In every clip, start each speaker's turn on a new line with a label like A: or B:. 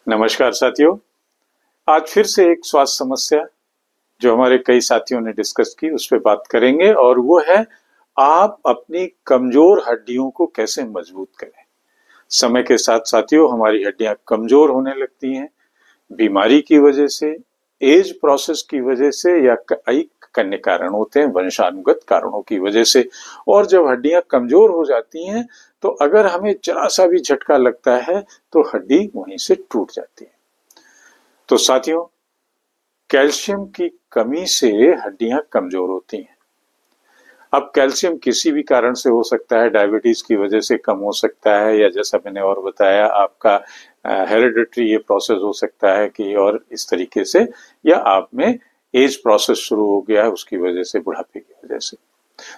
A: नमस्कार साथियों। आज फिर से एक स्वास्थ्य समस्या जो हमारे कई साथियों ने डिस्कस की उस पर बात करेंगे और वो है आप अपनी कमजोर हड्डियों को कैसे मजबूत करें। समय के साथ साथियों हमारी हड्डियां कमजोर होने लगती हैं, बीमारी की वजह से, एज प्रोसेस की वजह से या कई अन्य कारण होते हैं, वंशानुगत कारणों की वजह से। और जब हड्डियां कमजोर हो जाती हैं तो अगर हमें जरा सा भी झटका लगता है तो हड्डी वहीं से टूट जाती है। तो साथियों, कैल्शियम की कमी से हड्डियां कमजोर होती हैं। अब कैल्शियम किसी भी कारण से हो सकता है, डायबिटीज की वजह से कम हो सकता है, या जैसा मैंने और बताया आपका हेरिडिटरी ये प्रोसेस हो सकता है कि और इस तरीके से, या आप में एज प्रोसेस शुरू हो गया है उसकी वजह से, बुढ़ापे की वजह से।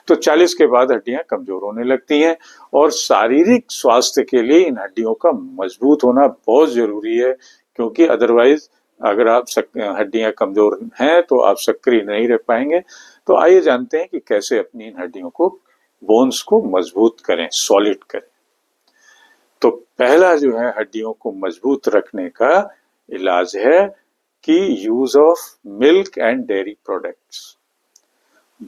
A: तो 40 के बाद हड्डियां कमजोर होने लगती हैं और शारीरिक स्वास्थ्य के लिए इन हड्डियों का मजबूत होना बहुत जरूरी है, क्योंकि अदरवाइज अगर आप हड्डियां कमजोर हैं तो आप सक्रिय नहीं रह पाएंगे। तो आइए जानते हैं कि कैसे अपनी इन हड्डियों को, बोन्स को मजबूत करें, सॉलिड करें। तो पहला जो है हड्डियों को मजबूत रखने का इलाज है कि use of milk and dairy products.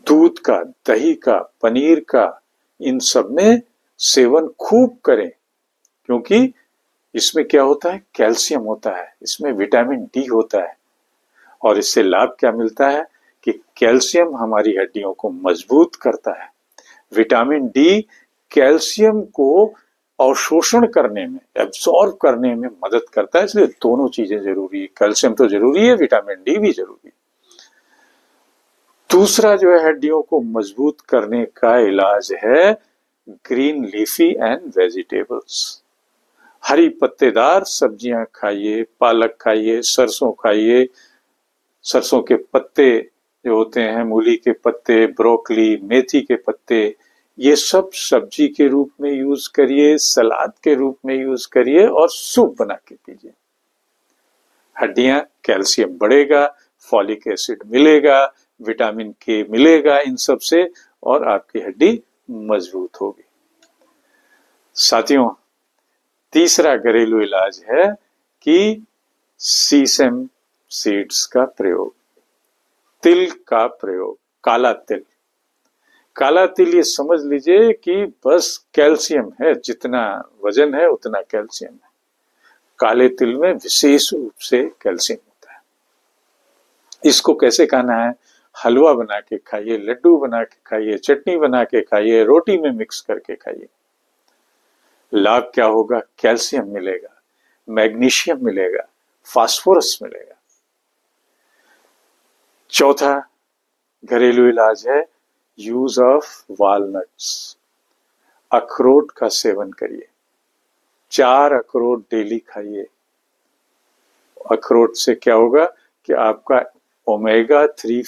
A: दूध का, दही का, पनीर का, इन सब में सेवन खूब करें, क्योंकि इसमें क्या होता है, कैल्शियम होता है, इसमें विटामिन डी होता है। और इससे लाभ क्या मिलता है कि कैल्शियम हमारी हड्डियों को मजबूत करता है, विटामिन डी कैल्शियम को अवशोषण करने में, एब्सॉर्ब करने में मदद करता है। इसलिए दोनों चीजें जरूरी है, कैल्शियम तो जरूरी है, विटामिन डी भी जरूरी है। दूसरा जो है हड्डियों को मजबूत करने का इलाज है ग्रीन लीफी एंड वेजिटेबल्स। हरी पत्तेदार सब्जियां खाइए, पालक खाइए, सरसों खाइए। सरसों के पत्ते जो होते हैं, मूली के पत्ते, ब्रोकली, मेथी के पत्ते, ये सब सब्जी के रूप में यूज करिए, सलाद के रूप में यूज करिए और सूप बना के पीजिए। हड्डियां, कैल्शियम बढ़ेगा, फॉलिक एसिड मिलेगा, विटामिन के मिलेगा इन सब से, और आपकी हड्डी मजबूत होगी। साथियों, तीसरा घरेलू इलाज है कि सीसम सीड्स का प्रयोग, तिल का प्रयोग, काला तिल। काला तिल ये समझ लीजिए कि बस कैल्शियम है, जितना वजन है उतना कैल्शियम है। काले तिल में विशेष रूप से कैल्शियम होता है। इसको कैसे खाना है, हलवा बना के खाइए, लड्डू बना के खाइए, चटनी बना के खाइए, रोटी में मिक्स करके खाइए। लाभ क्या होगा, कैल्शियम मिलेगा, मैग्नीशियम मिलेगा, फास्फोरस मिलेगा। चौथा घरेलू इलाज है यूज ऑफ वॉलनट्स। अखरोट का सेवन करिए, 4 अखरोट डेली खाइए। अखरोट से क्या होगा कि आपका ओमेगा 3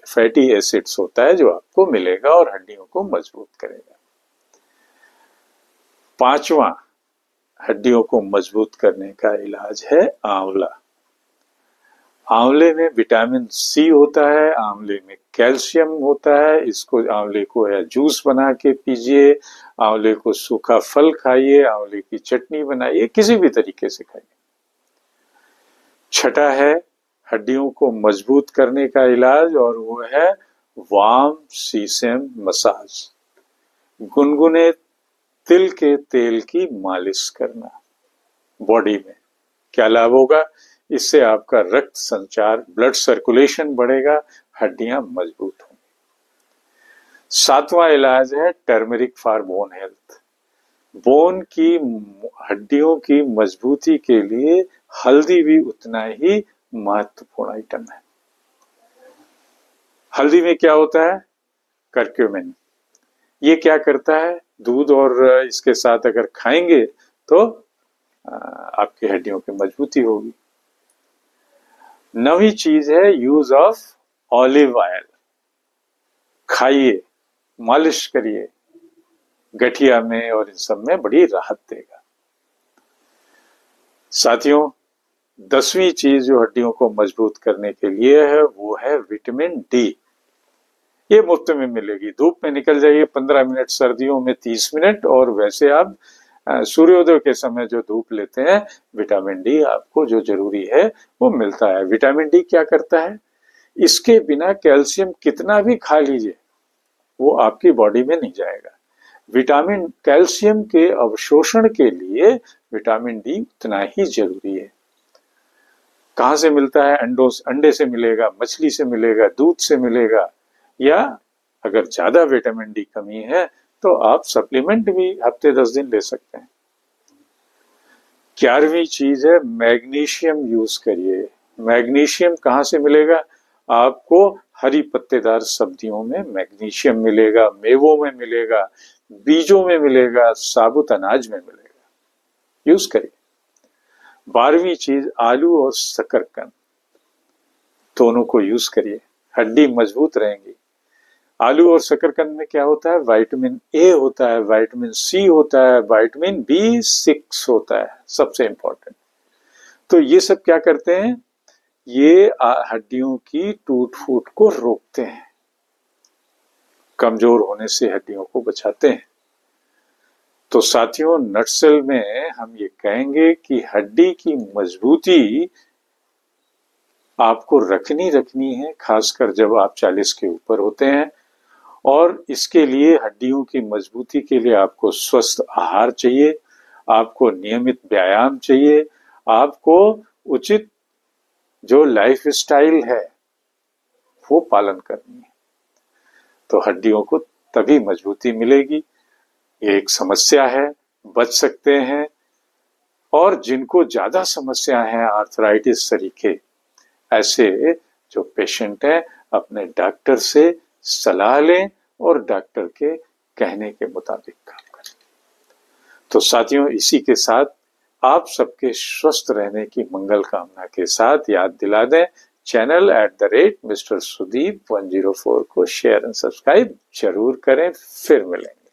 A: फैटी एसिड्स होता है जो आपको मिलेगा और हड्डियों को मजबूत करेगा। पांचवा हड्डियों को मजबूत करने का इलाज है आंवला। आंवले में विटामिन सी होता है, आंवले में कैल्शियम होता है। इसको, आंवले को या जूस बना के पीजिए, आंवले को सूखा फल खाइए, आंवले की चटनी बनाइए, किसी भी तरीके से खाइए। छठा है हड्डियों को मजबूत करने का इलाज, और वो है वार्म सीसम मसाज। गुनगुने तिल के तेल की मालिश करना बॉडी में। क्या लाभ होगा, इससे आपका रक्त संचार, ब्लड सर्कुलेशन बढ़ेगा, हड्डियां मजबूत होंगी। सातवां इलाज है turmeric for bone health. Bone की, हड्डियों की मजबूती के लिए हल्दी भी उतना ही महत्वपूर्ण आइटम है। हल्दी में क्या होता है, करक्यूमिन। ये क्या करता है, दूध और इसके साथ अगर खाएंगे तो आपकी हड्डियों की मजबूती होगी। नवी चीज है यूज ऑफ ऑलिव ऑयल। खाइए, मालिश करिए, गठिया में और इन सब में बड़ी राहत देगा। साथियों, 10वीं चीज जो हड्डियों को मजबूत करने के लिए है वो है विटामिन डी। ये मुफ्त में मिलेगी। धूप में निकल जाइए 15 मिनट, सर्दियों में 30 मिनट, और वैसे आप सूर्योदय के समय जो धूप लेते हैं, विटामिन डी आपको जो जरूरी है वो मिलता है। विटामिन डी क्या करता है, इसके बिना कैल्शियम कितना भी खा लीजिए वो आपकी बॉडी में नहीं जाएगा। विटामिन कैल्शियम के अवशोषण के लिए विटामिन डी उतना ही जरूरी है। कहां से मिलता है, अंडे से मिलेगा, मछली से मिलेगा, दूध से मिलेगा, या अगर ज्यादा विटामिन डी कमी है तो आप सप्लीमेंट भी हफ्ते 10 दिन ले सकते हैं। 11वीं चीज है मैग्नीशियम यूज करिए। मैग्नीशियम कहां से मिलेगा, आपको हरी पत्तेदार सब्जियों में मैग्नीशियम मिलेगा, मेवों में मिलेगा, बीजों में मिलेगा, साबुत अनाज में मिलेगा, यूज करिए। 12वीं चीज आलू और शकरकंद दोनों को यूज करिए, हड्डी मजबूत रहेंगी। आलू और शकरकंद में क्या होता है, विटामिन ए होता है, विटामिन सी होता है, विटामिन B6 होता है, सबसे इंपॉर्टेंट। तो ये सब क्या करते हैं, ये हड्डियों की टूट फूट को रोकते हैं, कमजोर होने से हड्डियों को बचाते हैं। तो साथियों, नटसेल में हम ये कहेंगे कि हड्डी की मजबूती आपको रखनी है, खासकर जब आप 40 के ऊपर होते हैं। और इसके लिए, हड्डियों की मजबूती के लिए आपको स्वस्थ आहार चाहिए, आपको नियमित व्यायाम चाहिए, आपको उचित जो लाइफ स्टाइल है वो पालन करनी है, तो हड्डियों को तभी मजबूती मिलेगी। ये एक समस्या है, बच सकते हैं। और जिनको ज्यादा समस्या है, आर्थराइटिस तरीके, ऐसे जो पेशेंट है, अपने डॉक्टर से सलाह लें और डॉक्टर के कहने के मुताबिक काम करें। तो साथियों, इसी के साथ आप सबके स्वस्थ रहने की मंगल कामना के साथ याद दिला दें, चैनल @Mr. Sudeep 104 को शेयर एंड सब्सक्राइब जरूर करें। फिर मिलेंगे।